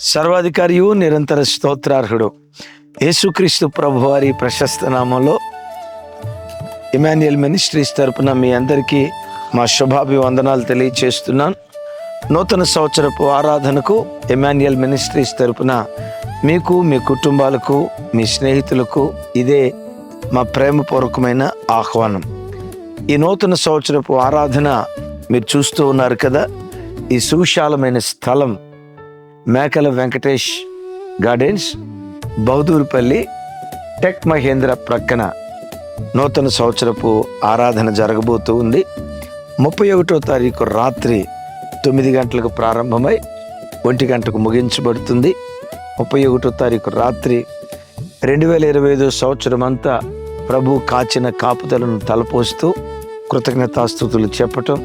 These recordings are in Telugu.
సర్వాధికారియు నిరంతర స్తోత్రార్హుడు యేసుక్రీస్తు ప్రభువారి ప్రశస్త నామంలో ఇమాన్యుయల్ మినిస్ట్రీస్ తరపున మీ అందరికీ మా శుభాభివందనాలు తెలియచేస్తున్నాను. నూతన సంవత్సరపు ఆరాధనకు ఇమాన్యుయల్ మినిస్ట్రీస్ తరపున మీకు, మీ కుటుంబాలకు, మీ స్నేహితులకు ఇదే మా ప్రేమపూర్వకమైన ఆహ్వానం. ఈ నూతన సంవత్సరపు ఆరాధన మీరు చూస్తూ ఉన్నారు కదా. ఈ సువిశాలమైన స్థలం మేకల వెంకటేష్ గార్డెన్స్, బౌదూరుపల్లి, టెక్ మహేంద్ర ప్రక్కన నూతన సంవత్సరపు ఆరాధన జరగబోతూ ఉంది. 31వ తారీఖు రాత్రి 9 గంటలకు ప్రారంభమై 1 గంటకు ముగించబడుతుంది. 31వ తారీఖు రాత్రి 2025 సంవత్సరం అంతా ప్రభు కాచిన కాపుదలను తలపోస్తూ కృతజ్ఞతాస్తుతులు చెప్పటం,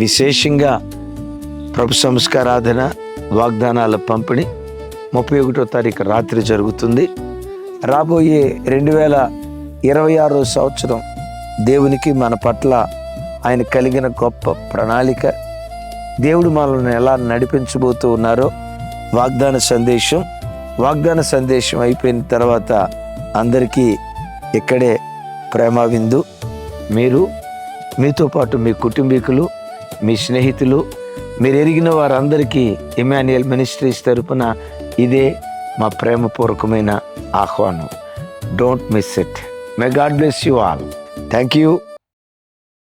విశేషంగా ప్రభు సంస్కారాధన, వాగ్దానాల పంపిణీ 31వ తారీఖు రాత్రి జరుగుతుంది. రాబోయే 2026 సంవత్సరం దేవునికి మన పట్ల ఆయన కలిగిన గొప్ప ప్రణాళిక, దేవుడు మనల్ని ఎలా నడిపించబోతూ ఉన్నారో వాగ్దాన సందేశం అయిపోయిన తర్వాత అందరికీ ఇక్కడే ప్రేమ విందు. మీరు, మీతో పాటు మీ కుటుంబీకులు, మీ స్నేహితులు, మీరు ఎరిగిన వారందరికీ ఇమాన్యుయల్ మినిస్ట్రీస్ తరపున ఇదే మా ప్రేమపూర్వకమైన ఆహ్వానం. Don't miss it. May God bless you all. Thank you.